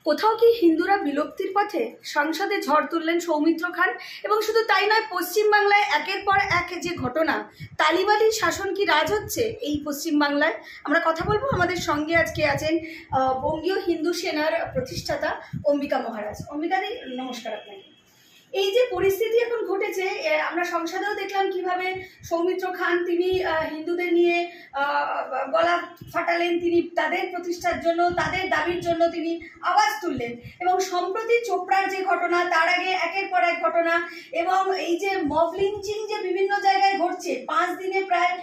কোথাও কি হিন্দুরা বিলুপ্তির পথে? সংসদে ঝড় তুললেন সৌমিত্র খান। এবং শুধু তাই নয়, পশ্চিমবাংলায় একের পর এক যে ঘটনা, তালিবানি শাসন কি রাজ হচ্ছে এই পশ্চিমবাংলায়? আমরা কথা বলবো। আমাদের সঙ্গে আজকে আছেন বঙ্গীয় হিন্দু সেনার প্রতিষ্ঠাতা অম্বিকা মহারাজ। অম্বিকাদি, নমস্কার আপনাকে। এই যে পরিস্থিতি এখন ঘটেছে, আমরা সংসদেও দেখলাম কিভাবে সৌমিত্র খান তিনি হিন্দুদের নিয়ে গলা ফাটালেন, তিনি তাদের প্রতিষ্ঠার জন্য, তাদের দাবির জন্য তিনি আওয়াজ তুললেন। এবং সম্প্রতি চোপড়ার যে ঘটনা, তার আগে একের পর এক ঘটনা, এবং এই যে মব লিঞ্চিং যে বিভিন্ন জায়গায় ঘটছে, 5 দিনে প্রায়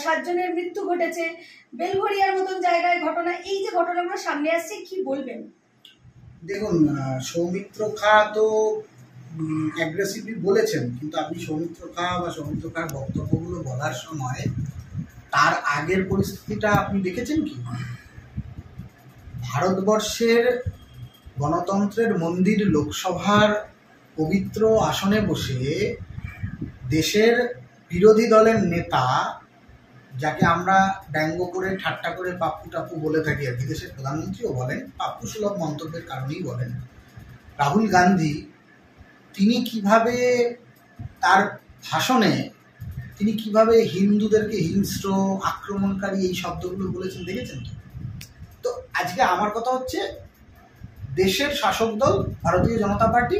7 জনের মৃত্যু ঘটেছে, বেলঘরিয়ার মতন জায়গায় ঘটনা, এই যে ঘটনাগুলো সামনে আসছে, কি বলবেন? দেখুন, সৌমিত্র খা তো অ্যাগ্রেসিভলি বলেছেন, কিন্তু আপনি সৌমিত্র খার বক্তব্যগুলো বলার সময় তার আগের পরিস্থিতিটা আপনি দেখেছেন কি? ভারতবর্ষের গণতন্ত্রের মন্দির লোকসভার পবিত্র আসনে বসে দেশের বিরোধী দলের নেতা, যাকে আমরা ব্যঙ্গ করে ঠাট্টা করে পাপ্পু টাপ্পু বলে থাকি আর কি, দেশের প্রধানমন্ত্রীও বলেন, পাপ্পু সুলভ মন্তব্যের কারণেই বলেন, রাহুল গান্ধী, তিনি কিভাবে তার ভাষণে তিনি কিভাবে হিন্দুদেরকে হিংস্র, আক্রমণকারী এই শব্দগুলো বলেছেন দেখেছেন তো? তো আজকে আমার কথা হচ্ছে, দেশের শাসক দল ভারতীয় জনতা পার্টি,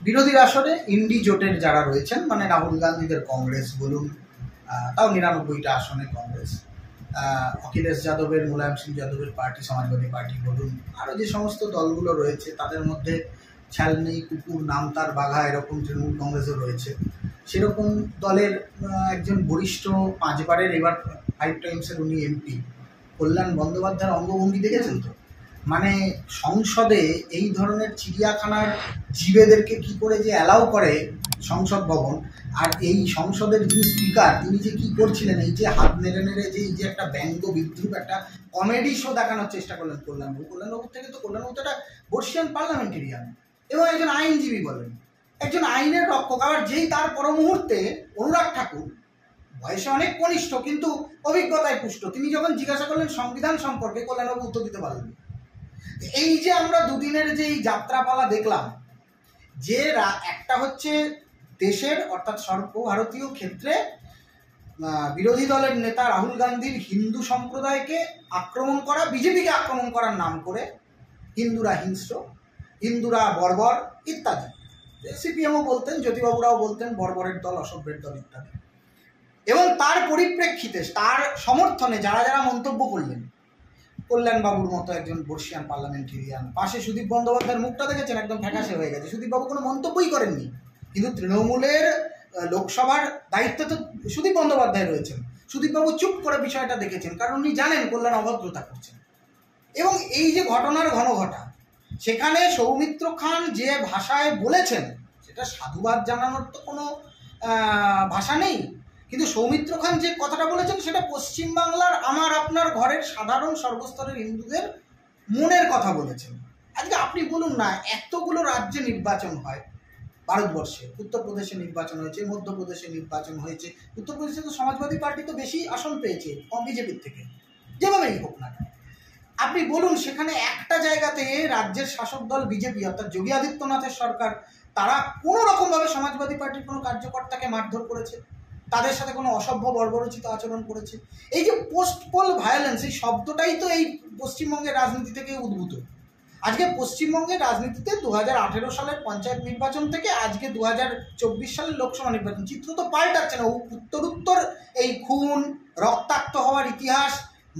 বিরোধীর আসনে ইন্ডি জোটের যারা রয়েছেন, মানে রাহুল গান্ধীদের কংগ্রেস বলুন, তাও 99টা আসনে কংগ্রেস, অখিলেশ যাদবের, মুলায়ম সিং যাদবের পার্টি, সমাজবাদী পার্টি বলুন, আরও যে সমস্ত দলগুলো রয়েছে, তাদের মধ্যে ছালনি, কুকুর, নামতার, বাঘা, এরকম তৃণমূল কংগ্রেসও রয়েছে। সেরকম দলের একজন বরিষ্ঠ, 5 বারের, এবার 5 টাইমসের উনি এমপি, কল্যাণ বন্দ্যোপাধ্যায়ের অঙ্গভঙ্গি দেখেছেন তো? মানে সংসদে এই ধরনের চিড়িয়াখানার জীবেদেরকে কি করে যে অ্যালাউ করে সংসদ ভবন, আর এই সংসদের যিনি স্পিকার, তিনি যে কি করছিলেন, এই যে হাত নেড়ে নেড়ে যে এই যে একটা ব্যঙ্গ বিদ্রুপ, একটা কমেডি শো দেখানোর চেষ্টা করলেন কল্যাণবাবুর থেকে তো কল্যাণবাবু তো একটা বর্ষিয়ান পার্লামেন্টেরিয়ান এবং একজন আইনজীবী বলেন, একজন আইনের রক্ষক। আবার যেই তার পর মুহূর্তে অনুরাগ ঠাকুর, বয়সে অনেক কনিষ্ঠ কিন্তু অভিজ্ঞতায় পুষ্ট, তিনি যখন জিজ্ঞাসা করলেন সংবিধান সম্পর্কে, কল্যাণবাবু উত্তর দিতে পারলেন। এই যে আমরা দুদিনের যে এই যাত্রাপালা দেখলাম, যে একটা হচ্ছে দেশের অর্থাৎ সর্বভারতীয় ক্ষেত্রে বিরোধী দলের নেতা রাহুল গান্ধীর হিন্দু সম্প্রদায়কে আক্রমণ করা, বিজেপিকে আক্রমণ করার নাম করে, হিন্দুরা হিংস্র, হিন্দুরা বর্বর ইত্যাদি, সিপিএমও বলতেন, জ্যোতিবাবুরাও বলতেন বর্বরের দল, অসভ্যের দল ইত্যাদি। এবং তার পরিপ্রেক্ষিতে, তার সমর্থনে যারা যারা মন্তব্য করলেন, কল্যাণবাবুর মতো একজন বর্ষিয়ান পার্লামেন্টেরিয়ান, পাশে সুদীপ বন্দ্যোপাধ্যায়ের মুখটা দেখেছেন, একদম ফ্যাকাশে হয়ে গেছে, সুদীপবাবু কোনো মন্তব্যই করেননি, কিন্তু তৃণমূলের লোকসভার দায়িত্বে তো সুদীপ বন্দ্যোপাধ্যায় রয়েছেন, সুদীপবাবু চুপ করে বিষয়টা দেখেছেন, কারণ উনি জানেন কল্যাণ অভদ্রতা করছেন। এবং এই যে ঘটনার ঘনঘটা, সেখানে সৌমিত্র খান যে ভাষায় বলেছেন, সেটা সাধুবাদ জানানোর তো কোনো ভাষা নেই, কিন্তু সৌমিত্র খান যে কথাটা বলেছেন, সেটা পশ্চিমবাংলার আমার আপনার ঘরের সাধারণ সর্বস্তরের হিন্দুদের মনের কথা বলেছেন। আজকে আপনি বলুন না, এতগুলো রাজ্যে নির্বাচন হয় ভারতবর্ষে, উত্তরপ্রদেশে নির্বাচন হয়েছে, মধ্যপ্রদেশে নির্বাচন হয়েছে, উত্তরপ্রদেশে তো সমাজবাদী পার্টি তো বেশি আসন পেয়েছে কম বিজেপির থেকে, যেভাবেই হোক না, আপনি বলুন সেখানে একটা জায়গাতে রাজ্যের শাসক দল বিজেপি অর্থাৎ যোগী আদিত্যনাথের সরকার, তারা কোনো রকমভাবে সমাজবাদী পার্টির কোনো কার্যকর্তাকে মারধর করেছে, তাদের সাথে কোনো অসভ্য বর্বরোচিত আচরণ করেছে? এই যে পোস্ট পোল ভায়োলেন্স, এই শব্দটাই তো এই পশ্চিমবঙ্গের রাজনীতি থেকে উদ্ভূত। আজকে পশ্চিমবঙ্গের রাজনীতিতে 2018 সালের পঞ্চায়েত নির্বাচন থেকে আজকে 2024 সালের লোকসভা নির্বাচন, চিত্র তো পাল্টাচ্ছে না। উত্তর এই খুন, রক্তাক্ত হওয়ার ইতিহাস,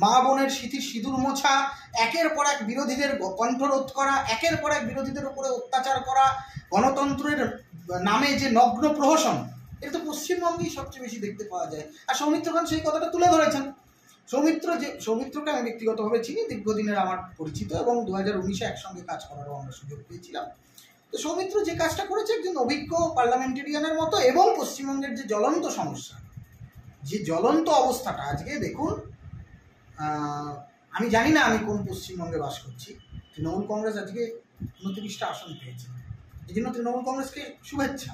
মা বোনের স্মৃতির সিঁদুর মোছা, একের পর এক বিরোধীদের কণ্ঠরোধ করা, একের পর এক বিরোধীদের উপরে অত্যাচার করা, গণতন্ত্রের নামে যে নগ্ন প্রহসন, এটা তো পশ্চিমবঙ্গেই সবচেয়ে বেশি দেখতে পাওয়া যায়। আর সৌমিত্র খান সেই কথাটা তুলে ধরেছেন। সৌমিত্রকে আমি ব্যক্তিগতভাবে চিনি, দীর্ঘদিনের আমার পরিচিত, এবং 2019-এ একসঙ্গে কাজ করারও আমরা সুযোগ পেয়েছিলাম। তো সৌমিত্র যে কাজটা করেছে, একজন অভিজ্ঞ পার্লামেন্টেরিয়ানের মতো, এবং পশ্চিমবঙ্গের যে জ্বলন্ত সমস্যা, যে জ্বলন্ত অবস্থাটা, আজকে দেখুন, আমি জানি না আমি কোন পশ্চিমবঙ্গে বাস করছি, তৃণমূল কংগ্রেস আজকে 29টা আসন পেয়েছে, এই জন্য তৃণমূল কংগ্রেসকে শুভেচ্ছা।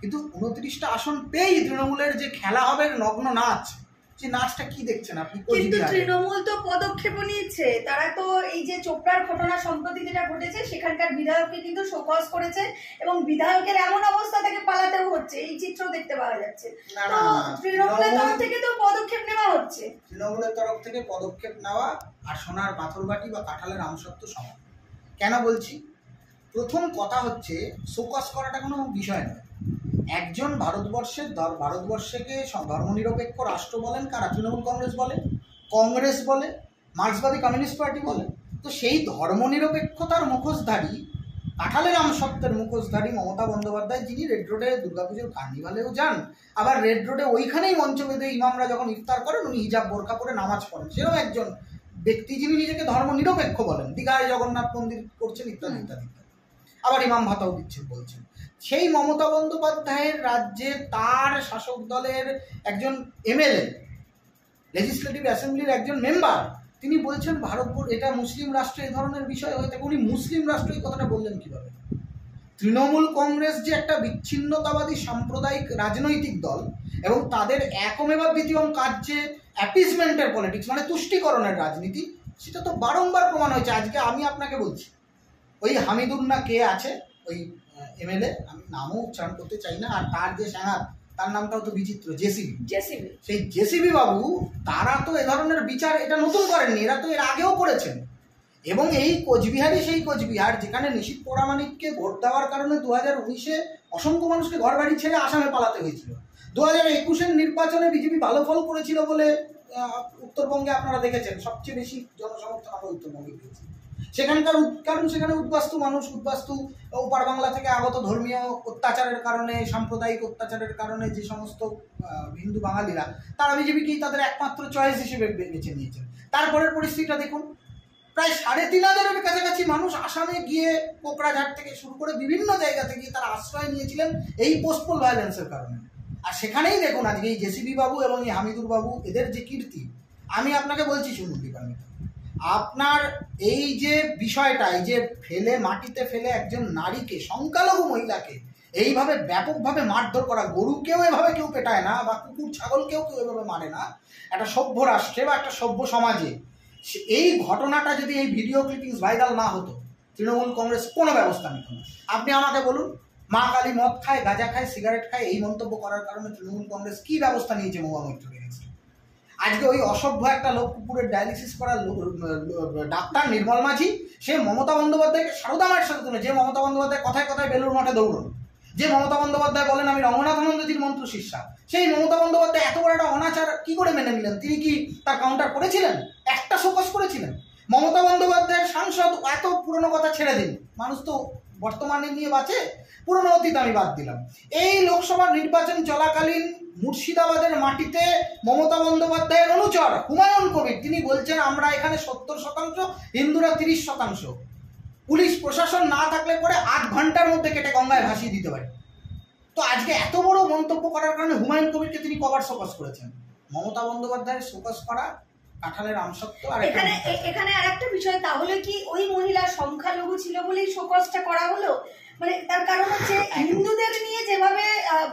কিন্তু 29টা আসন পেয়েই তৃণমূলের যে খেলা হবে নগ্ন নাচ, যে নাচটা কি দেখছেন আপনি? কিন্তু তৃণমূল তো পদক্ষেপ নিয়েছে, তারা তো এই যে চোপড়ার ঘটনা সম্প্রতি যেটা ঘটেছে সেখানকার বিধায়ককে কিন্তু শোকজ করেছে এবং বিধায়কের এমন অবস্থা থেকে পালাতেও হচ্ছে, এই চিত্র দেখতে পাওয়া যাচ্ছে। তো তৃণমূলের তরফ থেকে তো পদক্ষেপ নেওয়া হচ্ছে, তৃণমূলের তরফ থেকে পদক্ষেপ নেওয়া আর সোনার পাথরবাটি বা কাঁঠালের আমসত্ব সমান। কেন বলছি? প্রথম কথা হচ্ছে শোকজ করাটা কোনো বিষয় নয়। একজন ভারতবর্ষকে ধর্মনিরপেক্ষ রাষ্ট্র বলেন কারা? তৃণমূল কংগ্রেস বলে, মার্ক্সবাদী কমিউনিস্ট পার্টি বলে। তো সেই ধর্মনিরপেক্ষতার মুখোশধারী, কাঁঠালের আমসত্বের মুখোশধারী মমতা বন্দ্যোপাধ্যায়, যিনি রেড রোডে দুর্গাপুজোর কার্নিভালেও যান, আবার রেড রোডে ওইখানেই মঞ্চ বেঁধে ইমামরা যখন ইফতার করেন উনি হিজাব বোরখা পরে নামাজ পড়েন, সেরকম একজন ব্যক্তি যিনি নিজেকে ধর্মনিরপেক্ষ বলেন, দীঘায় জগন্নাথ মন্দির করছেন ইত্যাদি ইত্যাদি, আবার ইমাম ভাতাও দিচ্ছেন বলছেন। সেই মমতা বন্দ্যোপাধ্যায়ের রাজ্যে তার শাসক দলের একজন এমএলএ, লেজিসলেটিভ অ্যাসেম্বলির একজন মেম্বার, তিনি বলছেন ভারতবর্ষ এটা মুসলিম রাষ্ট্র, এই ধরনের বিষয় হয়ে থাকে। উনি মুসলিম রাষ্ট্র এই কথাটা বললেন কিভাবে? তৃণমূল কংগ্রেস যে একটা বিচ্ছিন্নতাবাদী সাম্প্রদায়িক রাজনৈতিক দল এবং তাদের একমেবা দ্বিতীয়ম কাজ যে অ্যাপিসমেন্টের পলিটিক্স, মানে তুষ্টিকরণের রাজনীতি, সেটা তো বারংবার প্রমাণ হয়েছে। আজকে আমি আপনাকে বলছি, ওই হামিদুল্লাহ কে আছে ওই এমএলএ, আমি নামও উচ্চারণ করতে চাই না, আর তার যে সাংঘাত, তার নামটাও তো বিচিত্র, জেসিবি। সেই জেসিবি বাবু, তারা তো এ ধরনের বিচার এটা নতুন করেননি, এরা তো এর আগেও করেছেন। এবং এই কোচবিহারই সেই কোচবিহার যেখানে নিশীথ পরামানিককে ভোট দেওয়ার কারণে 2019-এ অসংখ্য মানুষকে ঘর বাড়ি ছেড়ে আসামে পালাতে হয়েছিল। 2021-এর নির্বাচনে বিজেপি ভালো ফল করেছিল বলে উত্তরবঙ্গে আপনারা দেখেছেন সবচেয়ে বেশি জনসমর্থন আমরা উত্তরবঙ্গে পেয়েছি। সেখানকার কারণ সেখানে উদ্বাস্তু মানুষ, উদ্বাস্তু ওপার বাংলা থেকে আগত ধর্মীয় অত্যাচারের কারণে, সাম্প্রদায়িক অত্যাচারের কারণে যে সমস্ত হিন্দু বাঙালিরা, তারা বিজেপিকেই তাদের একমাত্র চয়েস হিসেবে বেছে নিয়েছেন। তারপরের পরিস্থিতিটা দেখুন, প্রায় 3,500-এর কাছাকাছি মানুষ আসামে গিয়ে কোকরাঝাড় থেকে শুরু করে বিভিন্ন জায়গা থেকে তারা আশ্রয় নিয়েছিলেন এই পোস্টপোল ভায়োলেন্সের কারণে। আর সেখানেই দেখুন আজকে এই জেসিবি বাবু এবং এই হামিদুর বাবু, এদের যে কীর্তি, আমি আপনাকে বলছি শুনুন দীপান্বিতা, আপনার এই যে বিষয়টা, এই যে মাটিতে ফেলে একজন নারীকে, সংখ্যালঘু মহিলাকে এইভাবে ব্যাপকভাবে মারধর করা, গরুকেও এভাবে কেউ পেটায় না, বা কুকুর ছাগলকেও কেউ এভাবে মারে না একটা সভ্য রাষ্ট্রে বা একটা সভ্য সমাজে। এই ঘটনাটা যদি, এই ভিডিও ক্লিপিংস ভাইরাল না হতো, তৃণমূল কংগ্রেস কোনো ব্যবস্থা নিত না। আপনি আমাকে বলুন, মা কালী মদ খায়, গাঁজা খায়, সিগারেট খায়, এই মন্তব্য করার কারণে তৃণমূল কংগ্রেস কি ব্যবস্থা নিয়েছে মহুয়া মৈত্রকে? আজকে ওই অসভ্য একটা লোক, কুকুরের ডায়ালিসিস করা ডাক্তার নির্মল মাঝি, সে মমতা বন্দ্যোপাধ্যায়কে সারদা মায়ের সাথে তুলে, যে মমতা বন্দ্যোপাধ্যায় কথায় কথায় বেলুর মঠে দৌড়ন, যে মমতা বন্দ্যোপাধ্যায় বলেন আমি রঙ্গনাথানন্দজির মন্ত্র শিষ্যা, সেই মমতা বন্দ্যোপাধ্যায় এত বড় একটা অনাচার কি করে মেনে নিলেন? তিনি কি তার কাউন্টার করেছিলেন? একটা শোকজ করেছিলেন? মমতা বন্দ্যোপাধ্যায়ের সাংসদ, এত পুরনো কথা ছেড়ে দিন, মানুষ তো বর্তমানে নিয়ে বাঁচে, পুরনো অতীত আমি বাদ দিলাম। এই লোকসভা নির্বাচন চলাকালীন মুর্শিদাবাদের মাটিতে মমতা বন্দ্যোপাধ্যায়ের অনুচর হুমায়ুন কবির, তিনি বলছেন আমরা এখানে 70%, হিন্দুরা 30%, পুলিশ প্রশাসন না থাকলে পরে 8 ঘন্টার মধ্যে কেটে গঙ্গায় ভাসিয়ে দিতে পারে। তো আজকে এত বড় মন্তব্য করার কারণে হুমায়ুন কবিরকে তিনি কবার শোকজ করেছেন? মমতা বন্দ্যোপাধ্যায়ের শোকজ করা কাঁঠালের আমসত্ব। আর এখানে আরেকটা বিষয়, তাহলে কি ওই মহিলা সংখ্যালঘু ছিল বলেই শোকজটা করা হলো? মানে তার কারণ হচ্ছে হিন্দুদের নিয়ে যেভাবে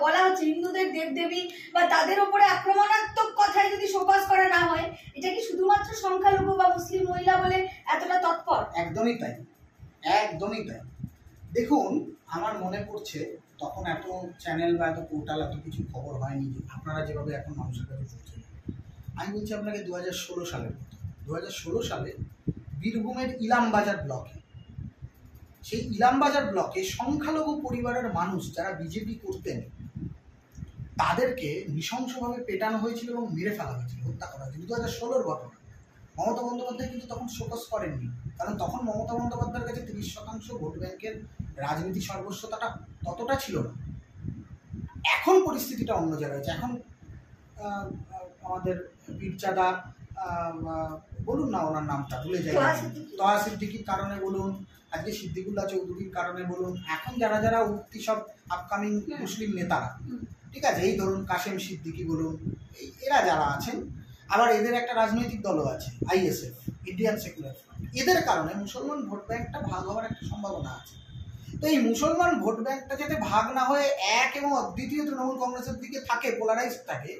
বলা হচ্ছে, হিন্দুদের দেবদেবী বা তাদের উপরে আক্রমণাত্মক কথায় যদি শোকজ করা না হয়, এটা কি শুধুমাত্র সংখ্যালঘু বা মুসলিম মহিলা বলে এতটা তৎপর? একদমই তাই, একদমই তাই। দেখুন, আমার মনে পড়ছে তখন এত চ্যানেল বা এত পোর্টাল, এত কিছু খবর হয়নি আপনারা যেভাবে এখন মানুষের কাছে পৌঁছে। আমি বলছি আপনাকে 2016 সালের কথা। 2016 সালে বীরভূমের ইলামবাজার ব্লকে, সেই ইলামবাজার ব্লকে সংখ্যালঘু পরিবারের মানুষ যারা বিজেপি করতেন, তাদেরকে নৃশংসভাবে পেটানো হয়েছিল এবং মেরে ফেলা হয়েছিল, হত্যা করা হয়েছিল। 2016-র ঘটনা। মমতা বন্দ্যোপাধ্যায় কিন্তু তখন শোকজ করেননি, কারণ তখন মমতা বন্দ্যোপাধ্যায়ের কাছে 30% ভোট ব্যাংকের রাজনীতি সর্বস্বতাটা ততটা ছিল না। এখন পরিস্থিতিটা অন্য জায়গায় আছে। এখন আমাদের পীরচাদা, বলুন না ওনার নামটা ভুলে যাই, তোহা সিদ্দিকির কারণে বলুন, আজকে সিদ্দিকুল্লাহ চৌধুরীর কারণে বলুন, এখন যারা যারা উঠতি সব আপকামিং মুসলিম নেতারা, ঠিক আছে, এই ধরুন কাশেম সিদ্দিকি বলুন, এরা যারা আছেন, আবার এদের একটা রাজনৈতিক দলও আছে ISF, ইন্ডিয়ান সেকুলার ফ্রন্ট, এদের কারণে মুসলমান ভোট ব্যাংকটা ভাগ হওয়ার একটা সম্ভাবনা আছে। তো এই মুসলমান ভোট ব্যাংকটা যাতে ভাগ না হয়ে এক এবং অদ্বিতীয় তৃণমূল কংগ্রেসের দিকে থাকে, পোলারাইজ থাকে,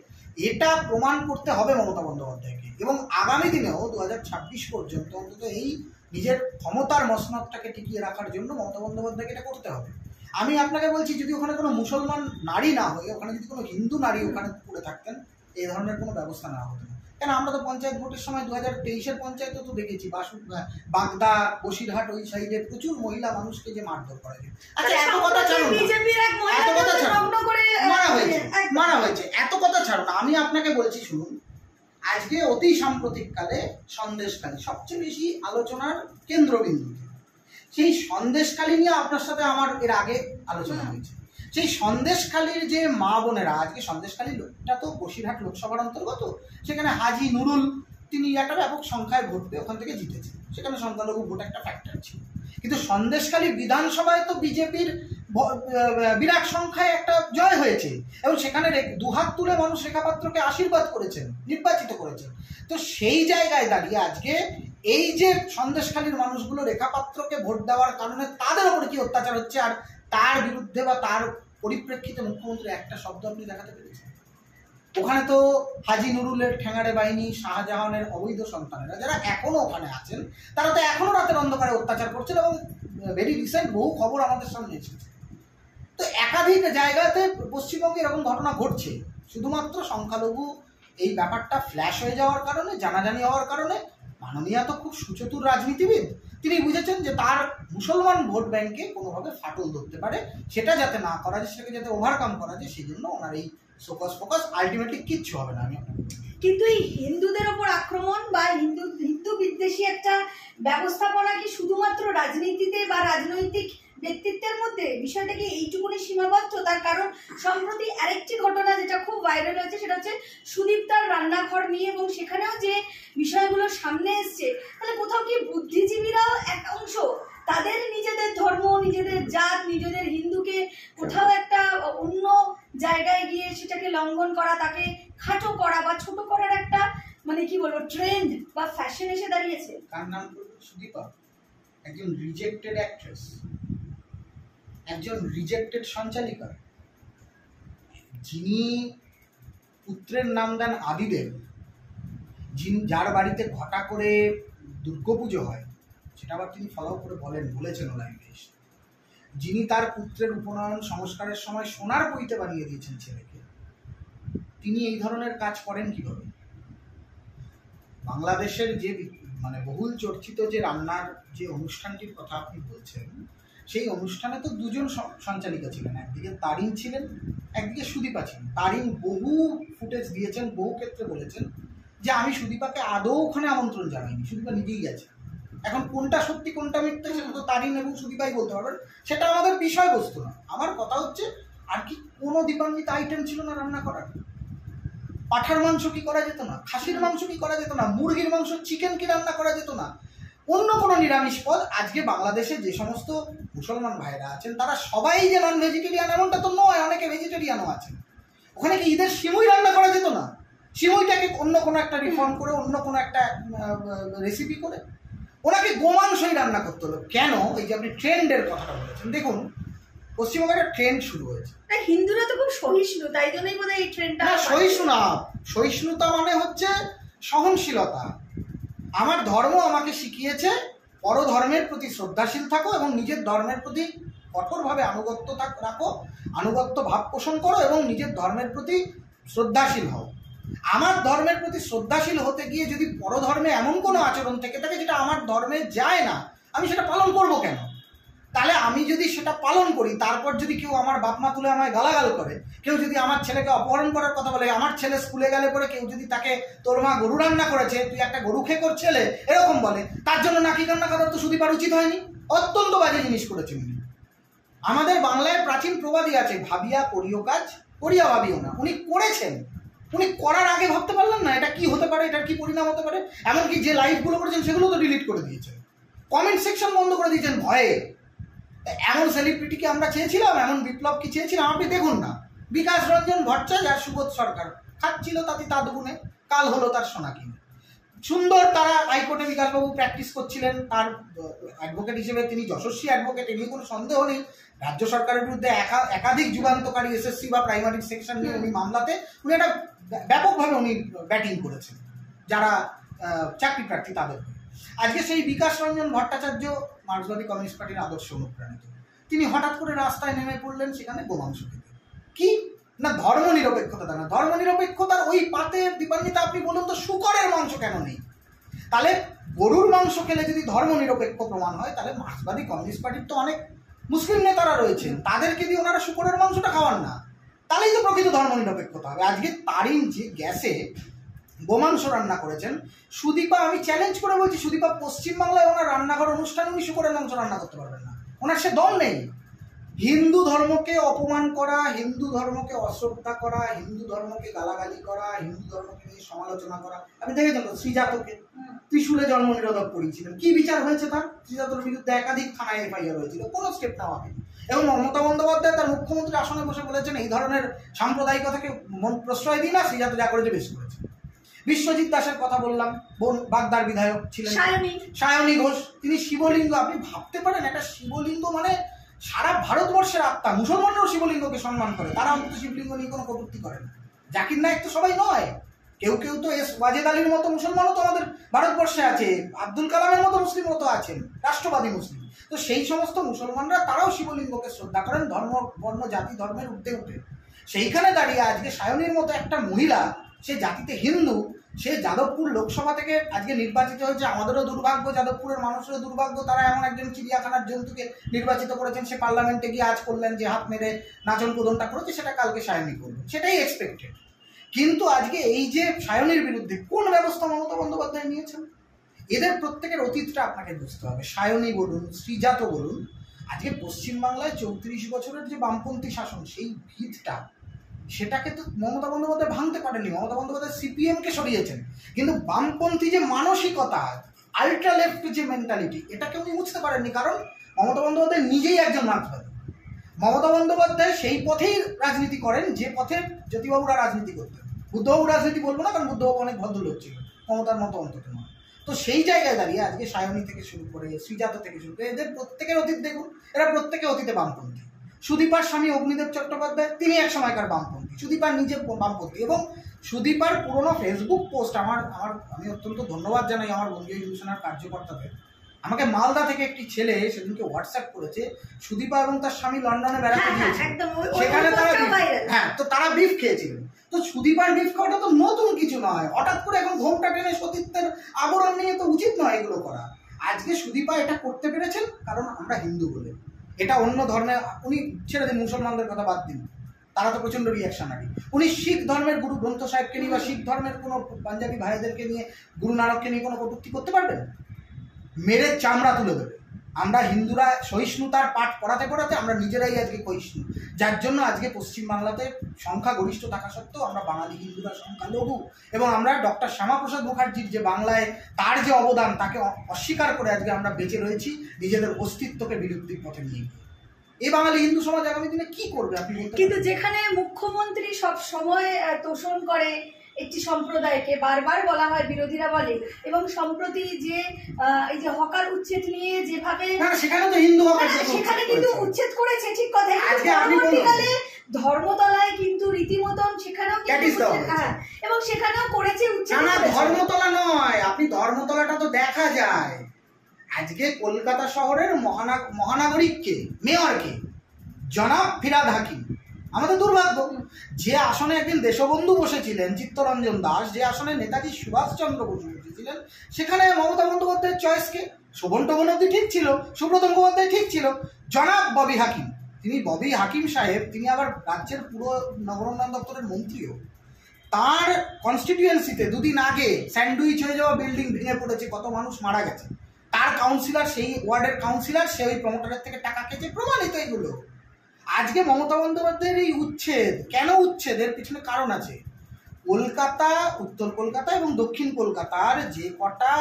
এটা প্রমাণ করতে হবে মমতা বন্দ্যোপাধ্যায়কে, এবং আগামী দিনেও 2026 পর্যন্ত অন্তত এই নিজের ক্ষমতার মসনদটাকে টিকিয়ে রাখার জন্য মমতা বন্দ্যোপাধ্যায়কে এটা করতে হবে। আমি আপনাকে বলছি, যদি ওখানে কোনো মুসলমান নারী না হয়ে ওখানে যদি কোনো হিন্দু নারী ওখানে পড়ে থাকতেন, এই ধরনের কোনো ব্যবস্থা নেওয়া হতো না। কেন, আমরা তো পঞ্চায়েত ভোটের সময় 2023-এর পঞ্চায়েত তো দেখেছি, বাগদা, বসিরহাট ওই সাইডে প্রচুর মহিলা মানুষকে যে মারধর করা যায়। আচ্ছা, এত কথা ছাড়ুন, এত কথা ছাড়ুন, মারা হয়েছে, এত কথা ছাড়ুন। আমি আপনাকে বলছি, শুনুন, আজকে অতি সাম্প্রতিককালে সন্দেশখালী সবচেয়ে বেশি আলোচনার কেন্দ্রবিন্দু। সেই সন্দেশখালী নিয়ে আপনার সাথে আমার এর আগে আলোচনা হয়েছে। সেই সন্দেশখালীর যে মা বোনেরা, আজকে সন্দেশখালীটা তো বসিরহাট লোকসভার অন্তর্গত, সেখানে হাজি নুরুল তিনি একটা ব্যাপক সংখ্যায় ভোট পেয়ে ওখান থেকে জিতেছেন, সেখানে সংখ্যালঘু ভোট একটা ফ্যাক্টর ছিল। কিন্তু সন্দেশখালী বিধানসভায় তো বিজেপির বিরাট সংখ্যায় একটা জয় হয়েছে, এবং সেখানে দুহাত তুলে মানুষ রেখা পাত্রকে আশীর্বাদ করেছেন, নির্বাচিত করেছেন। তো সেই জায়গায় দাঁড়িয়ে আজকে এই যে সন্দেশখালীর মানুষগুলো রেখা পাত্রকে ভোট দেওয়ার কারণে তাদের উপরে কি অত্যাচার হচ্ছে, আর তার বিরুদ্ধে বা তার পরিপ্রেক্ষিতে মুখ্যমন্ত্রী একটা শব্দ আপনি দেখাতে পেরেছেন? ওখানে তো হাজি নুরুলের ঠ্যাঙাড়ে বাহিনী, শাহজাহানের অবৈধ সন্তানেরা যারা এখনো ওখানে আছেন, তারা তো এখনো রাতের অন্ধকারে অত্যাচার করছেন, এবং ভেরি রিসেন্ট বহু খবর আমাদের সামনে এসেছে। তো একাধিক জায়গাতে পশ্চিমবঙ্গে এরকম ঘটনা ঘটছে, শুধুমাত্র সংখ্যালঘু এই ব্যাপারটা ফ্ল্যাশ হয়ে যাওয়ার কারণে, জানাজানি হওয়ার কারণে। মাননীয়া তো খুব সুচতুর রাজনীতিবিদ, তিনি বুঝেছেন যে তার মুসলমান ভোট ব্যাংকে কোনোভাবে ফাটল ধরতে পারে, সেটা যাতে না করা যায়, সেটাকে যাতে ওভারকাম করা যায়, সেই জন্য ওনার এই ফোকাস আলটিমেটলি কিচ্ছু হবে না। আমি কিন্তু এই হিন্দুদের ওপর আক্রমণ বা হিন্দু বিদ্বেষী একটা ব্যবস্থাপনা কি শুধুমাত্র রাজনীতিতে বা রাজনৈতিক ব্যক্তিত্বের মধ্যে? বিষয়টা কি এইটুকুনি সীমাবদ্ধ? তার কারণ সম্প্রতি আরেকটি ঘটনা যেটা খুব ভাইরাল হয়েছে, সেটা হচ্ছে সুদীপ তার রান্নাঘর নিয়ে, এবং সেখানেও যে বিষয়গুলো সামনে এসছে, তাহলে কোথাও কি বুদ্ধিজীবীরাও এক অংশ তাদের নিজেদের ধর্ম, নিজেদের জাত, নিজেদের হিন্দুকে কোথাও একটা অন্য জায়গায় গিয়ে সেটাকে লঙ্ঘন করা, তাকে খাটো করা বা ছোট করার একটা মানে কি বলবো ট্রেন্ড বা ফ্যাশন এসে দাঁড়িয়েছে? কার নাম সুদীপা? একজন রিজেক্টেড অ্যাক্ট্রেস, একজন রিজেক্টেড সঞ্চালিকা, যিনি পুত্রের নাম দেন আদিদেব, যার বাড়িতে ঘটা করে দুর্গাপুজো হয়, সেটা আবার তিনি ফলো করে বলেছেন লাইভে এসে, যিনি তার পুত্রের উপনয়ন সংস্কারের সময় সোনার পৈতে বানিয়ে দিয়েছেন ছেলেকে, তিনি এই ধরনের কাজ করেন কিভাবে? বাংলাদেশের যে মানে বহুল চর্চিত যে রান্নার যে অনুষ্ঠানটির কথা আপনি বলছেন, সেই অনুষ্ঠানে তো দুজন সঞ্চালিকা ছিলেন, একদিকে তারিন ছিলেন, একদিকে সুদীপা ছিলেন। তারিন বহু ফুটেজ দিয়েছেন, বহু ক্ষেত্রে বলেছেন যে আমি সুদীপাকে আদৌ ওখানে আমন্ত্রণ জানাইনি, সুদীপা নিজেই গেছে। এখন কোনটা সত্যি কোনটা মিথ্যা সেটা তো তারিন এবং সুদীপাই বলতে পারবেন, সেটা আমাদের বিষয়বস্তু না। আমার কথা হচ্ছে, আর কি কোনো দীপান্বিত আইটেম ছিল না রান্না করার? পাঠার মাংস কি করা যেত না? খাসির মাংস কি করা যেত না? মুরগির মাংস, চিকেন কি রান্না করা যেত না? অন্য কোনো নিরামিষ পদ? আজকে বাংলাদেশে যে সমস্ত মুসলমান ভাইরা আছেন, তারা সবাই যে নন ভেজিটেরিয়ান এমনটা তো নয়, অনেকে ভেজিটেরিয়ানও আছেন। ওখানে কি ঈদের সিমুই রান্না করা যেত না? সিমুইটাকে অন্য কোনো একটা রিফর্ম করে, অন্য কোনো একটা রেসিপি করে ওনাকে গোমাংসই রান্না করতে হলো কেন? এই যে আপনি ট্রেন্ডের কথাটা বলেছেন, দেখুন পশ্চিমবঙ্গে একটা ট্রেন্ড শুরু হয়েছে। হিন্দুরা তো খুব সহিষ্ণু, তাই জন্যই বোধহয় এই ট্রেন্ডটা। সহিষ্ণুতা মানে হচ্ছে সহনশীলতা। আমার ধর্ম আমাকে শিখিয়েছে পরধর্মের প্রতি শ্রদ্ধাশীল থাকো এবং নিজের ধর্মের প্রতি কঠোরভাবে আনুগত্য রাখো, আনুগত্য ভাব পোষণ করো এবং নিজের ধর্মের প্রতি শ্রদ্ধাশীল হও। আমার ধর্মের প্রতি শ্রদ্ধাশীল হতে গিয়ে যদি পরধর্মে এমন কোনো আচরণ থেকে থাকে যেটা আমার ধর্মে যায় না, আমি সেটা পালন করব কেন? তাহলে আমি যদি সেটা পালন করি, তারপর যদি কেউ আমার বাপ মা তুলে আমায় গালাগাল করে, কেউ যদি আমার ছেলেকে অপহরণ করার কথা বলে, আমার ছেলে স্কুলে গেলে পরে কেউ যদি তাকে তোর মা গরু রান্না করেছে, তুই একটা গরু খেকোর ছেলে, এরকম বলে, তার জন্য নাকি কান্না করার তো সুদীপার উচিত হয়নি। অত্যন্ত বাজে জিনিস করেছেন উনি। আমাদের বাংলায় প্রাচীন প্রবাদই আছে, ভাবিয়া করিও কাজ, করিয়া ভাবিও না। উনি করেছেন, উনি করার আগে ভাবতে পারলেন না এটা কি হতে পারে, এটার কি পরিণাম হতে পারে। এমনকি যে লাইভগুলো করেছেন সেগুলো তো ডিলিট করে দিয়েছেন, কমেন্ট সেকশন বন্ধ করে দিয়েছেন ভয়ে। এমন সেলিব্রিটিকে আমরা চেয়েছিলাম, এমন বিপ্লব কি চেয়েছিলাম? আপনি দেখুন না, বিকাশ রঞ্জন ভট্টাচার্য আর সুবোধ সরকার খাচ্ছিল তাতে তাঁত গুনে, কাল হলো তার সোনা কিনে। সুন্দর তারা হাইকোর্টে বিকাশবাবু প্র্যাকটিস করছিলেন, তার অ্যাডভোকেট হিসেবে তিনি যশস্বী অ্যাডভোকেট, এ নিয়ে কোনো সন্দেহ নেই। রাজ্য সরকারের বিরুদ্ধে একাধিক যুগান্তকারী এসএসসি বা প্রাইমারি সেকশন নিয়ে উনি মামলাতে উনি একটা ব্যাপকভাবে উনি ব্যাটিং করেছেন যারা চাকরি প্রার্থী তাদের। আজকে সেই বিকাশ রঞ্জন ভট্টাচার্য মার্ক্সবাদী কমিউনিস্ট পার্টির আদর্শ অনুপ্রাণিত, তিনি হঠাৎ করে রাস্তায় নেমে পড়লেন সেখানে গোমাংস খেতে। কি না, ধর্ম নিরপেক্ষতা দেয় না, ধর্ম নিরপেক্ষতার ওই পাতে দীপান্বিতা আপনি বলুন তো শূকরের মাংস কেন নেই? তাহলে গরুর মাংস খেলে যদি ধর্ম নিরপেক্ষ প্রমাণ হয়, তাহলে মার্ক্সবাদী কমিউনিস্ট পার্টির তো অনেক মুসলিম নেতারা রয়েছেন, তাদেরকে দিয়ে ওনারা শূকরের মাংসটা খাওয়ান না, তাহলেই তো প্রকৃত ধর্ম নিরপেক্ষতা হবে। আজকে তারিন যে গ্যাসে গোমাংস রান্না করেছেন, সুদীপা, আমি চ্যালেঞ্জ করে বলছি, সুদীপা পশ্চিমবাংলায় ওনার রান্নাঘর অনুষ্ঠানে উনি শূকরের মাংস রান্না করতে পারবেন না, ওনার সে দম নেই। হিন্দু ধর্মকে অপমান করা, হিন্দু ধর্মকে অশ্রদ্ধা করা, হিন্দু ধর্মকে গালাগালি করা, হিন্দু ধর্মকে নিয়ে সমালোচনা করা, আপনি দেখেছেন তো শ্রীজাতকে ত্রিশূলে জন্ম নিরোধক করিয়েছিলেন, কি বিচার হয়েছে তার? শ্রীজাতর বিরুদ্ধে একাধিক থানায় এফআইআর হয়েছিল, কোনো স্টেপ নেওয়া হয়নি। এবং মমতা বন্দ্যোপাধ্যায় তার মুখ্যমন্ত্রী আসনে বসে বলেছেন এই ধরনের সাম্প্রদায়িকতাকে প্রশ্রয় দিই না, শ্রীজাত যা করেছে বেশ করেছে। বিশ্বজিৎ দাসের কথা বললাম, বাগদার বিধায়ক ছিলেন সায়নী ঘোষ, তিনি শিবলিঙ্গ, আপনি ভাবতে পারেন একটা শিবলিঙ্গ মানে সারা ভারতবর্ষের আত্মা, মুসলমানরাও শিবলিঙ্গকে সম্মান করে, তারা অন্তত শিবলিঙ্গ নিয়ে কোনো কটূক্তি করে না। জাকির নায়েক তো সবাই নয়, কেউ কেউ তো ওয়াজেদ আলীর মতো মুসলমানও তো আমাদের ভারতবর্ষে আছে, আব্দুল কালামের মতো মুসলিমও তো আছেন, রাষ্ট্রবাদী মুসলিম। তো সেই সমস্ত মুসলমানরা তারাও শিবলিঙ্গকে শ্রদ্ধা করেন, ধর্ম বর্ণ জাতি ধর্মের ঊর্ধ্বে উঠে। সেইখানে দাঁড়িয়ে আজকে সায়নীর মতো একটা মহিলা, সে জাতিতে হিন্দু, সে যাদবপুর লোকসভা থেকে আজকে নির্বাচিত হয়েছে। আমাদেরও দুর্ভাগ্য, যাদবপুরের মানুষেরও দুর্ভাগ্য, তারা এমন একজন চিড়িয়াখানার জন্তুকে নির্বাচিত করেছেন। সে পার্লামেন্টে গিয়ে আজ করলেন যে হাত মেরে নাচন কুদনটা করেছে, সেটা কালকে সায়নী করবেন, সেটাই এক্সপেক্টেড। কিন্তু আজকে এই যে সায়নীর বিরুদ্ধে কোন ব্যবস্থা মমতা বন্দ্যোপাধ্যায় নিয়েছেন, এদের প্রত্যেকের অতীতটা আপনাকে বুঝতে হবে। সায়নী বলুন, শ্রীজাত বলুন, আজকে পশ্চিমবাংলায় 34 বছরের যে বামপন্থী শাসন, সেই ভিতটা সেটাকে তো মমতা বন্দ্যোপাধ্যায় ভাঙতে পারেননি। মমতা বন্দ্যোপাধ্যায় সিপিএমকে সরিয়েছেন, কিন্তু বামপন্থী যে মানসিকতা, আল্ট্রা লেফট যে মেন্টালিটি, এটাকে উনি বুঝতে পারেননি। কারণ মমতা বন্দ্যোপাধ্যায় নিজেই একজন মার্ক্সবাদী। মমতা বন্দ্যোপাধ্যায় সেই পথেই রাজনীতি করেন যে পথে জ্যোতিবাবুরা রাজনীতি করতেন। বুদ্ধবাবু রাজনীতি বলবো না, কারণ বুদ্ধবাবু অনেক ভদ্রলোক ছিল, মমতার মতো অন্তত নয়। তো সেই জায়গায় দাঁড়িয়ে আজকে সায়নী থেকে শুরু করে শ্রীজাত থেকে শুরু করে এদের প্রত্যেকের অতীত দেখুন, এরা প্রত্যেকে অতীতে বামপন্থী। সুদীপার স্বামী অগ্নিদেব চট্টোপাধ্যায়, তিনি এক সময়কার বামপন্থী, সুদীপার নিজে বামপন্থী। এবং সুদীপার পুরনো ফেসবুক পোস্ট আমি অত্যন্ত ধন্যবাদ জানাই আমার বঙ্গীয় ইউনিশনের কার্যকর্তাদের। আমাকে মালদা থেকে একটি ছেলে সেদিনকে হোয়াটসঅ্যাপ করেছে, সুদীপা এবং তার স্বামী লন্ডনে বেড়াতে গিয়েছে, সেখানে তারা বিফ খেয়েছিলেন। তো সুদীপার বিফ খাওয়াটা তো নতুন কিছু নয়, হঠাৎ করে এখন ঘোমটা টেনে সতীত্বের আবরণ নিয়ে তো উচিত নয় এগুলো করা। আজকে সুদীপা এটা করতে পেরেছেন কারণ আমরা হিন্দু বলে। এটা অন্য ধর্মের, উনি ছেড়ে দিন, মুসলমানদের কথা বাদ দিন, তারা তো প্রচন্ড রিয়াকশনারি। উনি শিখ ধর্মের গুরু গ্রন্থ সাহেবকে নিয়ে বা শিখ ধর্মের কোনো পাঞ্জাবি ভাইদেরকে নিয়ে, গুরু নানককে নিয়ে কোনো কটূক্তি করতে পারবেন? মেরে চামড়া তুলে দেবে। আমরা হিন্দুরা সহিষ্ণুতার পাঠ পড়াতে পড়াতে আমরা নিজেরাই আজকে ক্ষয়িষ্ণু, যার জন্য আজকে পশ্চিমবাংলাতে সংখ্যা গরিষ্ঠ থাকা সত্ত্বেও আমরা বাঙালি হিন্দুরা সংখ্যালঘু। এবং আমরা ডক্টর শ্যামাপ্রসাদ মুখার্জির যে বাংলায় তার যে অবদান, তাকে অস্বীকার করে আজকে আমরা বেঁচে রয়েছি নিজেদের অস্তিত্বকে বিলুপ্তির পথে নিয়ে। এই বাঙালি হিন্দু সমাজ আগামী দিনে কি করবে আপনি? কিন্তু যেখানে মুখ্যমন্ত্রী সব সময় তোষণ করে একটি সম্প্রদায়কে, বারবার বলা হয়, বিরোধীরা বলে, এবং সম্প্রতি যে এই যে হকার উচ্ছেদ নিয়ে যেভাবে, সেখানে তো হিন্দু হকার, সেখানে কিন্তু উচ্ছেদ করেছে, ঠিক কথা। পরবর্তীকালে ধর্মতলায় কিন্তু রীতিমতন সেখানেও, হ্যাঁ, এবং সেখানেও করেছে উচ্ছেদ। ধর্মতলা নয়, আপনি ধর্মতলাটা তো দেখা যায়। আজকে কলকাতা শহরের মহানাগরিককে, মেয়রকে জনাব ফিরহাদ হাকিম, আমাদের দুর্ভাগ্য, যে আসনে একদিন দেশবন্ধু বসেছিলেন চিত্তরঞ্জন দাস, যে আসনে নেতাজি সুভাষচন্দ্র বসু বসেছিলেন, সেখানে মমতা বন্দ্যোপাধ্যায়ের চয়েসকে, শোভন টোভন অব্দি ঠিক ছিল, সুব্রত মুখোপাধ্যায় ঠিক ছিল, জনাব ববি হাকিম, তিনি ববি হাকিম সাহেব, তিনি আবার রাজ্যের পুরো নগরোন্নয়ন দপ্তরের মন্ত্রীও। তার কনস্টিটিউয়েন্সিতে দুদিন আগে স্যান্ডউইচ হয়ে যাওয়া বিল্ডিং ভেঙে পড়েছে, কত মানুষ মারা গেছে, তার কাউন্সিলর, সেই ওয়ার্ডের কাউন্সিলর, সে ওই প্রমোটারের থেকে টাকা খেয়েছে, প্রমাণিত এগুলো। আজকে মমতা বন্দ্যোপাধ্যায়ের এই উচ্ছেদ, কেন উচ্ছেদ, এর পিছনে কারণ আছে। কলকাতা, উত্তর কলকাতা এবং দক্ষিণ কলকাতার যে কটা,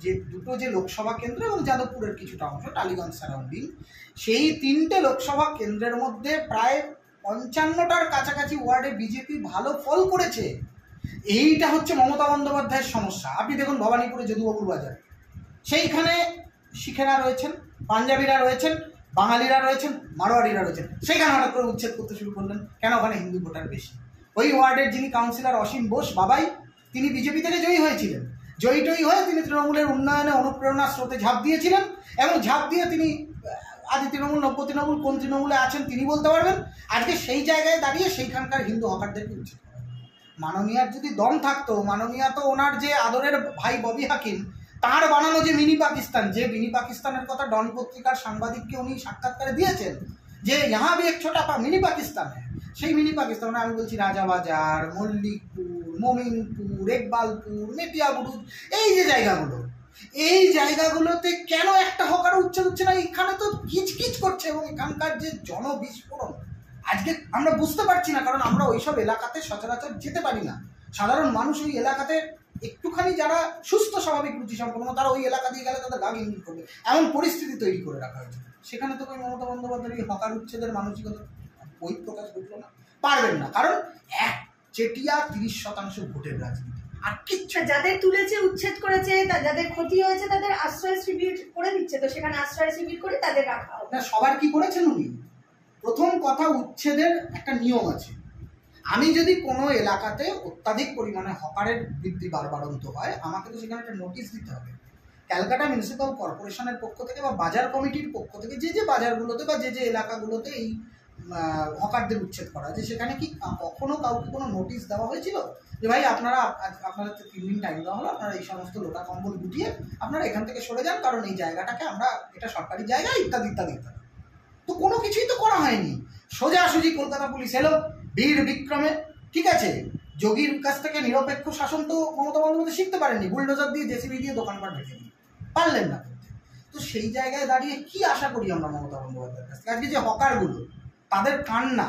যে দুটো যে লোকসভা কেন্দ্র এবং যাদবপুরের কিছুটা অংশ, টালিগঞ্জ সারাউন্ডিং, সেই 3টে লোকসভা কেন্দ্রের মধ্যে প্রায় 55টার কাছাকাছি ওয়ার্ডে বিজেপি ভালো ফল করেছে। এইটা হচ্ছে মমতা বন্দ্যোপাধ্যায়ের সমস্যা। আপনি দেখুন ভবানীপুরে যদুবাবুর বাজার, সেইখানে শিখেরা রয়েছেন, পাঞ্জাবিরা রয়েছেন, বাঙালিরা রয়েছেন, মারোয়ারিরা রয়েছেন, সেখানে হঠাৎ করে উচ্ছেদ করতে শুরু করলেন কেন? ওখানে হিন্দু ভোটার বেশি। ওই ওয়ার্ডের যিনি কাউন্সিলর অসীম বোস বাবাই, তিনি বিজেপি থেকে জয়ী হয়েছিলেন। জয়ী হয়ে তিনি তৃণমূলের উন্নয়নে অনুপ্রেরণার স্রোতে ঝাঁপ দিয়েছিলেন এবং ঝাঁপ দিয়ে তিনি আজ তৃণমূল, নব্য তৃণমূল, কোন তৃণমূলে আছেন তিনি বলতে পারবেন। আজকে সেই জায়গায় দাঁড়িয়ে সেইখানকার হিন্দু হকারদেরকে উচ্ছেদ করা। মাননীয়ার যদি দম থাকতো, মাননীয়া তো ওনার যে আদরের ভাই ববি হাকিম, তার বানানো যে মিনি পাকিস্তান, যে মিনি পাকিস্তানের কথা ডন পত্রিকার সাংবাদিককে উনি সাক্ষাৎকারে দিয়েছেন যে यहाँ भी एक छोटा मिनी पाकिस्तान है, সেই মিনি পাকিস্তান আমি বলছি রাজাবাজার, মল্লিকপুর, মোমিনপুর, ইকবালপুর, মেটিয়াবুরুজ, এই যে জায়গাগুলো, এই জায়গাগুলোতে কেন একটা হকার উচ্ছেদ হচ্ছে না? এখানে তো কিচকিচ করছে এবং এখানকার যে জনবিস্ফোরণ আজকে আমরা বুঝতে পারছি না, কারণ আমরা ওইসব এলাকাতে সচরাচর যেতে পারি না। সাধারণ মানুষ ওই এলাকাতে একটুখানি যারা সুস্থ স্বাভাবিক রুচি সম্পন্ন, তারা ওই এলাকা দিয়ে গেলে তাদের গা ইঙ্গিত করবে, এমন পরিস্থিতি তৈরি করে রাখা হয়েছে। সেখানে তো ওই মমতা বন্দ্যোপাধ্যায়ের এই হকার উচ্ছেদের মানসিকতা বহিঃপ্রকাশ ঘটল না, পারবেন না, কারণ এক চেটিয়া 30% ভোটের রাজনীতি আর কিচ্ছু। যাদের তুলেছে, উচ্ছেদ করেছে, যাদের ক্ষতি হয়েছে তাদের আশ্রয় শিবির করে দিচ্ছে, তো সেখানে আশ্রয় শিবির করে তাদের রাখা হবে না। সবার কি করেছেন উনি? প্রথম কথা, উচ্ছেদের একটা নিয়ম আছে। আমি যদি কোনো এলাকাতে অত্যাধিক পরিমাণে হকারের বৃদ্ধি বাড়ন্ত হয়, আমাকে তো সেখানে একটা নোটিশ দিতে হবে। ক্যালকাটা মিউনিসিপ্যাল কর্পোরেশনের পক্ষ থেকে বা বাজার কমিটির পক্ষ থেকে যে বাজারগুলোতে বা যে এলাকাগুলোতে এই হকারদের উচ্ছেদ করা আছে, সেখানে কি কখনো কাউকে কোনো নোটিশ দেওয়া হয়েছিল যে ভাই আপনারা, আপনাদের 3 দিন টাইম দেওয়া হলো, আপনারা এই সমস্ত লোটা কম্বল গুটিয়ে আপনারা এখান থেকে সরে যান, কারণ এই জায়গাটাকে আমরা, এটা সরকারি জায়গা, ইত্যাদি ইত্যাদি ইত্যাদি। তো কোনো কিছুই তো করা হয়নি। সোজাসুজি কলকাতা পুলিশ এলো বীর বিক্রমে, ঠিক আছে, যোগীর কাছ থেকে নিরপেক্ষ শাসন তো মমতা বন্দ্যোপাধ্যায় শিখতে পারেননি, বুলডোজার দিয়ে, জেসিবি দিয়ে দোকানপাট ভেঙে দিয়ে পারলেন না করতে। তো সেই জায়গায় দাঁড়িয়ে কি আশা করি আমরা মমতা বন্দ্যোপাধ্যায়ের কাছ থেকে? আজকে যে হকারগুলো, তাদের কান্না,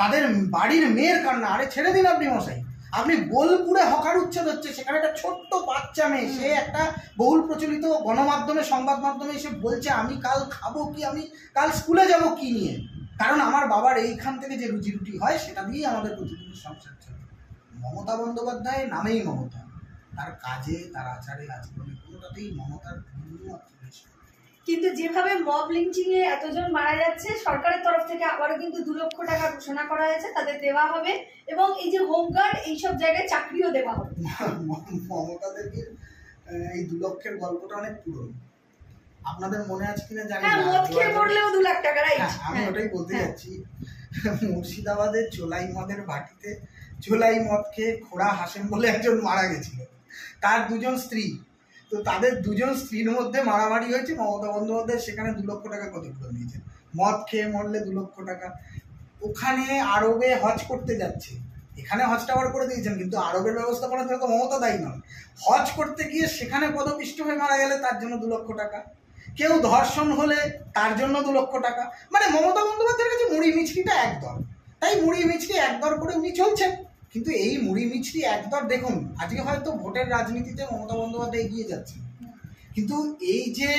তাদের বাড়ির মেয়ের কান্না, আরে ছেড়ে দিন আপনি মশাই, আপনি বোলপুরে হকার উচ্ছেদ হচ্ছে, সেখানে একটা ছোট্ট বাচ্চা মেয়ে, সে একটা বহুল প্রচলিত গণমাধ্যমে, সংবাদ মাধ্যমে এসে বলছে আমি কাল খাবো কি, আমি কাল স্কুলে যাব কি নিয়ে, কারণ আমার বাবার এইখান থেকে যে রুজি রুটি হয় সেটা দিয়েই আমাদের প্রতিদিনের সংসার চলে। মমতা বন্দ্যোপাধ্যায় নামেই মমতা, তার কাজে, তার আচারে, আচরণে কোনোটাতেই মমতার কিন্তু যেভাবে মব লিঞ্চিং এ এতজন মারা যাচ্ছে, সরকারের তরফ থেকে আবারও কিন্তু 2 লক্ষ টাকা ঘোষণা করা হয়েছে, তাদের দেওয়া হবে এবং এই যে হোমগার্ড এইসব জায়গায় চাকরিও দেওয়া হবে। মমতা দেবীর এই 2 লক্ষের গল্পটা অনেক পুরনো, আপনাদের মনে আছে কিনা জানি না। মদ খেয়ে মরলেও 2 লাখ টাকা, রাইট? আমি ওটাই বলতে যাচ্ছি। মুর্শিদাবাদের চোলাই মদের ভাটিতে চোলাই মদ খেয়ে খোড়া হাসেম বলে একজন মারা গেছিল, তার 2 জন স্ত্রী। তো তাদের 2 জন স্ত্রীর মধ্যে মারামারি হয়েছে, মমতা বন্দ্যোপাধ্যায় সেখানে 2 লক্ষ টাকা ক্ষতিপূরণ দিয়েছে। মদ খেয়ে মরলে 2 লক্ষ টাকা। ওখানে আরবে হজ করতে যাচ্ছে, এখানে হজ টাওয়ার করে দিয়েছেন, কিন্তু আরবের ব্যবস্থা করার জন্য তো মমতা দায়ী নয়। হজ করতে গিয়ে সেখানে পদপিষ্ট হয়ে মারা গেলে তার জন্য 2 লক্ষ টাকা, কেউ ধর্ষণ হলে তার জন্য 2 লক্ষ টাকা। মানে মমতা বন্দ্যোপাধ্যায়ের কাছে মুড়ি মিছরিটা একদর, তাই মুড়ি মিছরি একদর করে উনি চলছেন। কিন্তু এই মুড়ি মিছরি একদর, দেখুন আজকে হয়তো ভোটের রাজনীতিতে মমতা বন্দ্যোপাধ্যায় এগিয়ে যাচ্ছে, কিন্তু এই যে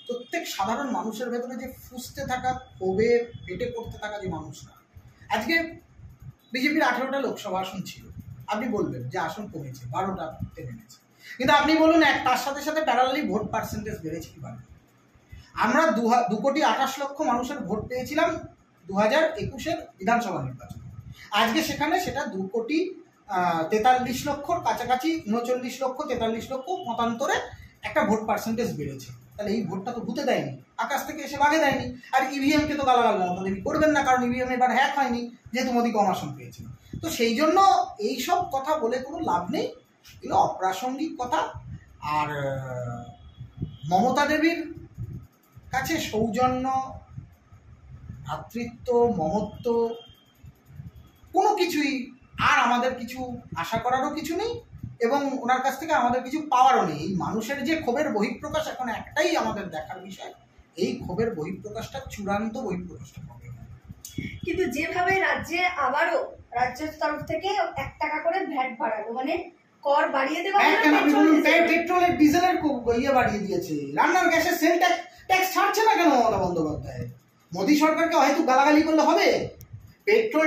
প্রত্যেক সাধারণ মানুষের ভেতরে যে ফুসতে থাকা, ক্ষোভে পেটে পড়তে থাকা যে মানুষরা, আজকে বিজেপির 18টা লোকসভা আসন ছিল, আপনি বলবেন যে আসন কমেছে, 12টাতে নেমেছে, কিন্তু আপনি বলুন তার সাথে সাথে প্যারালালি ভোট পার্সেন্টেজ বেড়েছে কি বাড়বে? আমরা 2,28,00,000 মানুষের ভোট পেয়েছিলাম 2021-এর বিধানসভা নির্বাচনে, আজকে সেখানে সেটা 2,43,00,000 কাছাকাছি, 39,43,00,000 মতান্তরে একটা ভোট পার্সেন্টেজ বেড়েছে। তাহলে এই ভোটটা তো ভূতে দেয়নি, আকাশ থেকে এসে বাঘে দেয়নি। আর ইভিএমকে তো গালাগাল মমতা দেবী করবেন না, কারণ ইভিএম এবার হ্যাক হয়নি, যেহেতু মোদি কম আসন পেয়েছিল। তো সেই জন্য এইসব কথা বলে কোনো লাভ নেই, এগুলো অপ্রাসঙ্গিক কথা। আর মমতা দেবীর কাছে সৌজন্য, ভ্রাতৃত্ব, মমত্ব কোনো কিছুই আর আমাদের কিছু আশা করারও কিছু নেই, এবং ওনার কাছ থেকে আমাদের কিছু পাওয়ারও নেই। এই মানুষের যে ক্ষোভের বহিঃপ্রকাশ, এখন একটাই আমাদের দেখার বিষয়, এই ক্ষোভের বহিঃপ্রকাশটা চূড়ান্ত বহিঃপ্রকাশটা হবে। কিন্তু যেভাবে রাজ্যে আবারও রাজ্যের তরফ থেকে 1 টাকা করে ভ্যাট বাড়ালো, মানে কর বাড়িয়ে দেওয়া হলো, পেট্রোলের ডিজেলের ইয়ে বাড়িয়ে দিয়েছে, রান্নার গ্যাসের সেল ট্যাক্স ছাড়ছে না কেন মমতা বন্দ্যোপাধ্যায়? মোদী সরকারকে হয়তো গালাগালি করলে হবে? পেট্রোল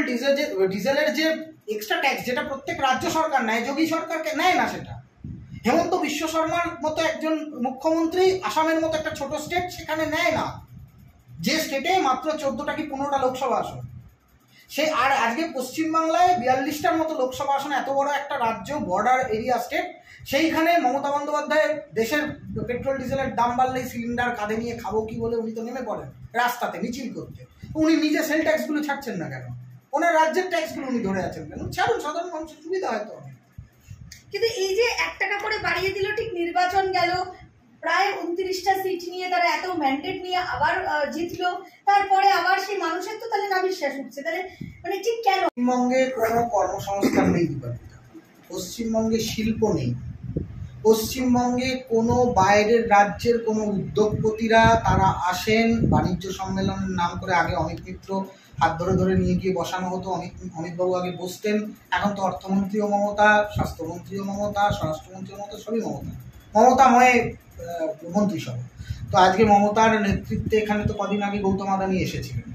ডিজেলের যে এক্সট্রা ট্যাক্স, যেটা প্রত্যেক রাজ্য সরকার নেয়, যোগী সরকারকে নেয় না, সেটা হেমন্ত বিশ্ব শর্মার মতো একজন মুখ্যমন্ত্রী, আসামের মতো একটা ছোট স্টেট, সেখানে নেয় না। যে স্টেটে মাত্র 14টা কি 15টা লোকসভা আসন। সে আর আজকে পশ্চিমবাংলায় 42টার মতো লোকসভা আসন, এত বড় একটা রাজ্য, বর্ডার এরিয়া স্টেট, সেইখানে মমতা বন্দ্যোপাধ্যায় দেশের পেট্রোল ডিজেলের দাম বাড়লেই সিলিন্ডার কাঁধে নিয়ে খাবো কি বলে উনি তো নেমে পড়েন রাস্তাতে মিছিল করতে। উনি নিজে সেল ট্যাক্সগুলো ছাড়ছেন না কেন? ওনার রাজ্যের ট্যাক্সগুলো উনি ধরে আছেন কেন? ছাড়ুন, সাধারণ মানুষের সুবিধা হয়তো অনেক। কিন্তু এই যে 1 টাকা করে বাড়িয়ে দিল, ঠিক নির্বাচন গেল, প্রায় 29টা সিট নিয়ে তারা এত ম্যান্ডেট নিয়ে আবার জিতলো, তারপরে আবার সেই মানুষের তো তাহলে না বিশ্বাস উঠছে, তাহলে মানে ঠিক কেন? পশ্চিমবঙ্গে কোনো কর্মসংস্থান নেই দীপান্বিতা, পশ্চিমবঙ্গে শিল্প নেই, পশ্চিমবঙ্গে কোনো বাইরের রাজ্যের কোনো উদ্যোগপতিরা তারা আসেন বাণিজ্য সম্মেলনের নাম করে। আগে অমিত মিত্র হাত ধরে ধরে নিয়ে গিয়ে বসানো হতো, অমিতবাবু আগে বসতেন। এখন তো অর্থমন্ত্রীও মমতা, স্বাস্থ্যমন্ত্রীও মমতা, স্বরাষ্ট্রমন্ত্রীও মমতা, সবই মমতাময় মন্ত্রিসভা। তো আজকে মমতার নেতৃত্বে এখানে তো কদিন আগে গৌতম আদানি এসেছিলেন।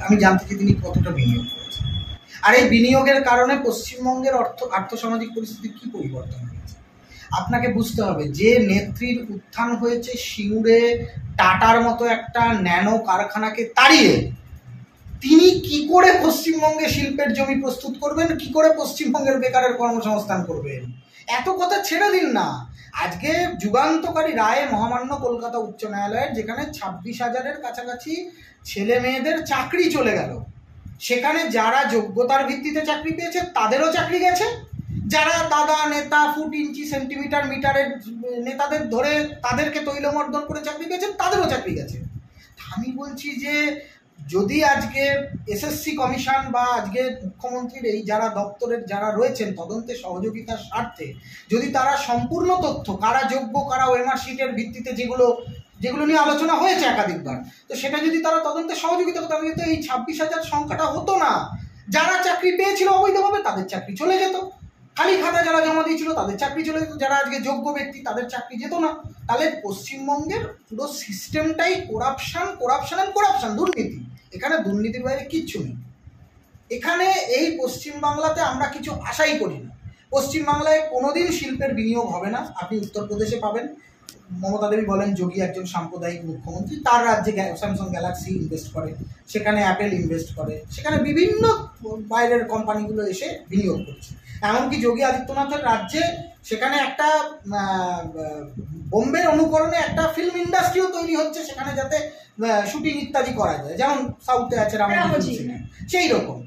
আমি জানতে চাই তিনি কতটা বিনিয়োগ করেছেন, আর এই বিনিয়োগের কারণে পশ্চিমবঙ্গের আর্থসামাজিক পরিস্থিতির কি পরিবর্তন হয়েছে। আপনাকে বুঝতে হবে, যে নেত্রীর উত্থান হয়েছে সিঙ্গুরে টাটার মতো একটা ন্যানো কারখানাকে তাড়িয়ে, তিনি কি করে পশ্চিমবঙ্গে শিল্পের জমি প্রস্তুত করবেন, কি করে পশ্চিমবঙ্গের বেকারের কর্মসংস্থান করবেন? এত কথা ছেড়ে দিন না। আজকে যুগান্তকারী রায় মহামান্য কলকাতা উচ্চ ন্যায়ালয়ের, যেখানে 26,000-এর কাছাকাছি ছেলে মেয়েদের চাকরি চলে গেল, সেখানে যারা যোগ্যতার ভিত্তিতে চাকরি পেয়েছে তাদেরও চাকরি গেছে, যারা দাদা নেতা ফুট ইঞ্চি সেন্টিমিটার মিটারের নেতাদের ধরে তাদেরকে তৈলমর্দন করে চাকরি পেয়েছেন তাদেরও চাকরি গেছে। আমি বলছি যে যদি আজকে এসএসসি কমিশন বা আজকে মুখ্যমন্ত্রীর এই যারা দপ্তরের যারা রয়েছেন তদন্তে সহযোগিতার স্বার্থে, যদি তারা সম্পূর্ণ তথ্য কারা যোগ্য কারা ওএমআর শিটের ভিত্তিতে যেগুলো নিয়ে আলোচনা হয়েছে একাধিকবার, তো সেটা যদি তারা তদন্তে সহযোগিতা করতো, তাহলে এই 26,000 সংখ্যাটা হতো না। যারা চাকরি পেয়েছিল অবৈধভাবে তাদের চাকরি চলে যেত, খালি খাতা যারা জমা দিয়েছিল তাদের চাকরি চলে যেত, যারা আজকে যোগ্য ব্যক্তি তাদের চাকরি যেত না। তাহলে পশ্চিমবঙ্গের পুরো সিস্টেমটাই করাপশন, দুর্নীতি। এখানে দুর্নীতির বাইরে কিচ্ছু নেই। এখানে এই পশ্চিমবাংলাতে আমরা কিছু আশাই করি না। পশ্চিমবাংলায় কোনোদিন শিল্পের বিনিয়োগ হবে না। আপনি উত্তরপ্রদেশে পাবেন, মমতা দেবী বলেন যোগী একজন সাম্প্রদায়িক মুখ্যমন্ত্রী, তার রাজ্যে স্যামসাং গ্যালাক্সি ইনভেস্ট করে, সেখানে অ্যাপেল ইনভেস্ট করে, সেখানে বিভিন্ন বাইরের কোম্পানিগুলো এসে বিনিয়োগ করছে। এমনকি যোগী আদিত্যনাথের রাজ্যে সেখানে একটা বোম্বের অনুকরণে একটা ফিল্ম ইন্ডাস্ট্রিও তৈরি হচ্ছে, সেখানে যাতে শুটিং ইত্যাদি করা যায়, যেমন সাউথে আছে রামোজি, সেই রকম।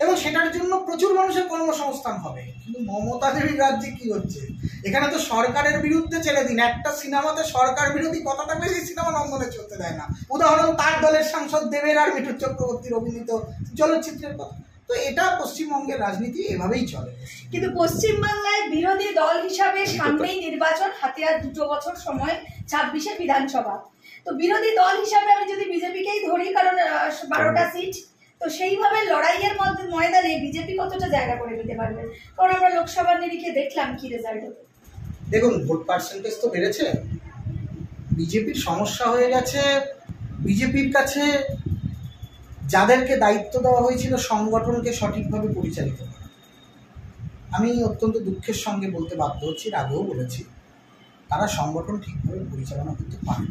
এবং সেটার জন্য প্রচুর মানুষের কর্মসংস্থান হবে। কিন্তু মমতা দেবীর রাজ্যে কি হচ্ছে? এখানে তো সরকারের বিরুদ্ধে ছেড়ে দিন, একটা সিনেমাতে সরকার বিরোধী কথা থাকলে সেই সিনেমা নন্দনে চলতে দেয় না। উদাহরণ তার দলের সাংসদ দেবের আর মিঠুন চক্রবর্তীর অভিনীত চলচ্চিত্রের কথা। তো এটা পশ্চিমবঙ্গের রাজনীতি এভাবেই চলে। কিন্তু পশ্চিমবাংলায় বিরোধী দল হিসাবে সামনেই নির্বাচন, হাতে আর 2 বছর সময়, 26-এ বিধানসভা। তো বিরোধী দল হিসাবে আমি যদি বিজেপিকেই ধরি, কারণ 12টা সিট, তো সেইভাবে লড়াইয়ের ময়দানে বিজেপি কতটা জায়গা করে নিতে পারবে? কারণ আমরা লোকসভার নিরিখে দেখলাম কি রেজাল্ট হতো। দেখুন, ভোট পার্সেন্টেজ তো বেড়েছে। বিজেপির সমস্যা হয়ে গেছে, বিজেপির কাছে যাদেরকে দায়িত্ব দেওয়া হয়েছিল সংগঠনকে সঠিকভাবে পরিচালিত করা। আমি অত্যন্ত দুঃখের সঙ্গে বলতে বাধ্য হচ্ছি, আগেও বলেছি, তারা সংগঠন ঠিকভাবে পরিচালনা করতে পারে।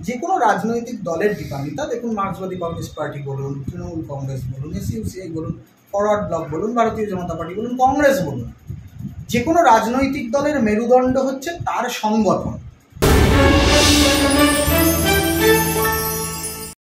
যে কোনো রাজনৈতিক দলের দীপান্বিতা, দেখুন মার্ক্সবাদী কমিউনিস্ট পার্টি বলুন, তৃণমূল কংগ্রেস বলুন, এসইউসিআই বলুন, ফরওয়ার্ড ব্লক বলুন, ভারতীয় জনতা পার্টি বলুন, কংগ্রেস বলুন, যে কোনো রাজনৈতিক দলের মেরুদণ্ড হচ্ছে তার সংগঠন।